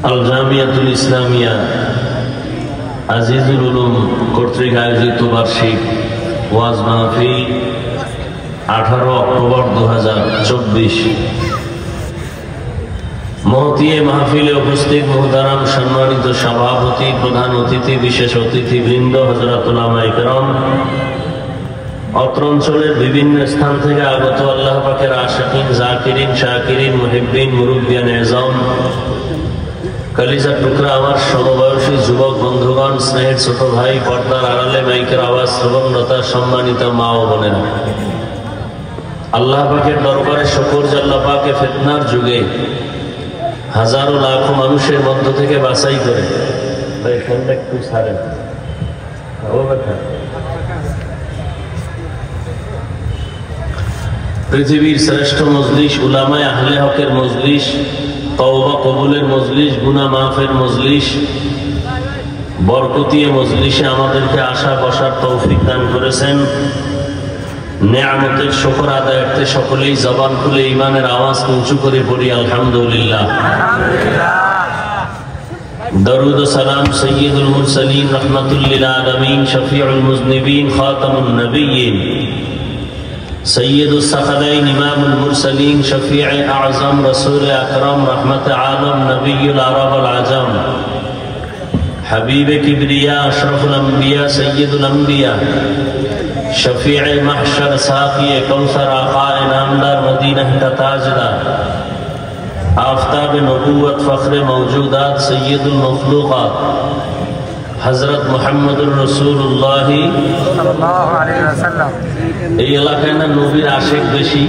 আল জামিয়াতুল ইসলামিয়া আজিজুল উলুম কর্তৃক আয়োজিত বার্ষিক ওয়াজ মাহফিল 18 অক্টোবর 2024। মহতিয়ে মাহফিলে উপস্থিত মুহতারাম সম্মানিত সভাপতি, প্রধান অতিথি, বিশেষ অতিথি বৃন্দ, হযরত উলামায়ে কেরাম, অত্র অঞ্চলের বিভিন্ন স্থান থেকে আগত আল্লাহ পাকের আশিকিন, জাকিরিন, শাকিরিন, মুহিব্বিন, মুরব্বিয়ান এজাম, কলিজার টুকরা আমার সমবয়সী যুবক বন্ধুগণ, স্নেহের ছোট ভাই, পর্দার আড়ালে মাইকের আওয়াজ শ্রবণরতা সম্মানিত মা ও বোনেরা, আল্লাহ পাকের দরবারে শুকর যে আল্লাহ পাকে ফিতনার যুগে হাজারো লাখো মানুষের মধ্য থেকে বাছাই করে। ভাই ফোনটা একটু ছাড়েন। পৃথিবীর শ্রেষ্ঠ মজলিস, উলামায়ে আহলে হকের মজলিস, তওবা কবুলের মজলিস, গুনাহ মাফের মজলিস, বরকতিয়ে মজলিসে আমাদেরকে আসা বসার তৌফিক দান করেছেন। নেয়ামতের শুকর আদায়ার্থে সকলেই জবান খুলে ঈমানের আওয়াজ উঁচু করে পড়ি আলহামদুলিল্লাহ। দরুদ ও সালাম সাইয়্যিদুল মুরসালিন রাহমাতুল লিল আলামিন, শফিউল মুযনিবিন, খাতামুন নবিয়্যিন, সৈয়দুস সাকালাইন, ইমামুল মুরসালিন, শফিয়ে আযম, রাসূল আকরাম, রহমতে আলম, নবিয়ুল আরব ওয়াল আজম, হাবিবে কিবরিয়া, আশরাফুল আম্বিয়া, সৈয়দুল আম্বিয়া, শফিয়ে মাহশর, সাকিয়ে কৌসর, আকায়ে নামদার, মদিনা কা তাজদার, আফতাবে নবুয়ত, ফখরে মওজুদাত, সৈয়দুল মখলুকাত, হযরত মুহাম্মদুর রাসূলুল্লাহ সাল্লাল্লাহু আলাইহি ওয়াসাল্লাম। এই এলাকায় না নবীর আশিক বেশি।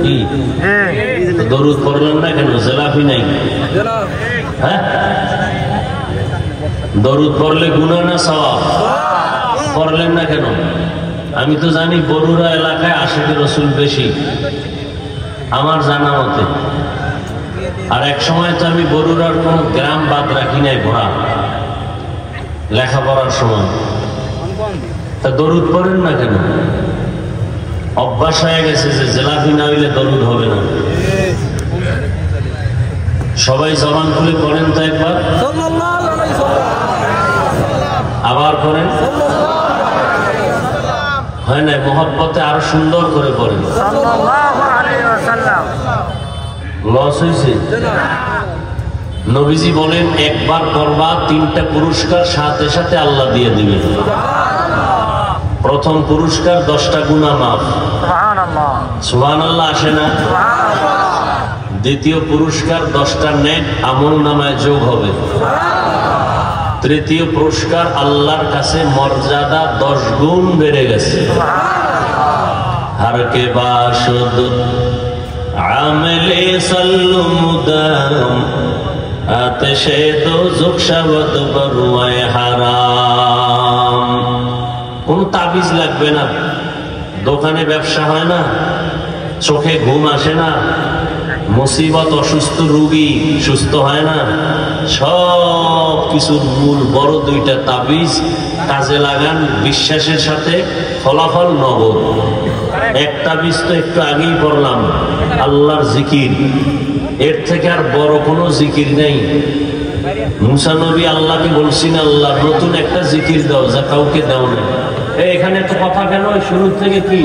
কি দরুদ পড়লেন না কেন? জেলাফি নাই? হ্যাঁ, দরুদ পড়লে গুনাহ না সওয়াব? পড়লেন না কেন? আমি তো জানি বরুড়া এলাকায় আশিক রাসূল বেশি, আমার জানা মতে। আর এক সময় তো আমি বরুড়ার কোন গ্রাম বাদ রাখি নাই ভরা লেখাপড়ার সময়। তা দরুদ পড়েন না কেন? অভ্যাস হয়ে গেছে যে জেলাফি না হইলে দরুদ হবে না। সবাই জবান খুলে পড়েন তো একবার, আবার পড়েন। হয় না? মহব্বতে আরো সুন্দর করে পড়েন। লস হয়েছে? নবীজি বলেন একবার পড়বা, 3টা পুরস্কার সাথে সাথে আল্লাহ দিয়ে দিবেন। প্রথম পুরস্কার 10টা গুনাহ মাফ। সুবহানাল্লাহ আসে না? দ্বিতীয় পুরস্কার 10টা নেক আমল নামায় যোগ হবে। তৃতীয় পুরস্কার আল্লাহর কাছে মর্যাদা 10 গুণ বেড়ে গেছে। হারকে বাসদ আমলে সাল্লু মুদাম, আতশে দোজখ শাবত বরওয়ায়ে হারাম। কোন তাবিজ লাগবে না, দোকানে ব্যবসা হয় না, চোখে ঘুম আসে না, মুসিবত অসুস্থ রোগী সুস্থ হয় না, সব কিছুর মূল বড় 2টা তাবিজ কাজে লাগান বিশ্বাসের সাথে, ফলাফল নগদ। এক তাবিজ তো একটু আগেই পড়লাম, আল্লাহর জিকির। এর থেকে আর বড় কোনো জিকির নেই। মুসা নবী আল্লাহকে বলছেন, আল্লাহ নতুন একটা জিকির দাও যা কাউকে দাও না। এখানে তো কথা কেন শুরু থেকে? কি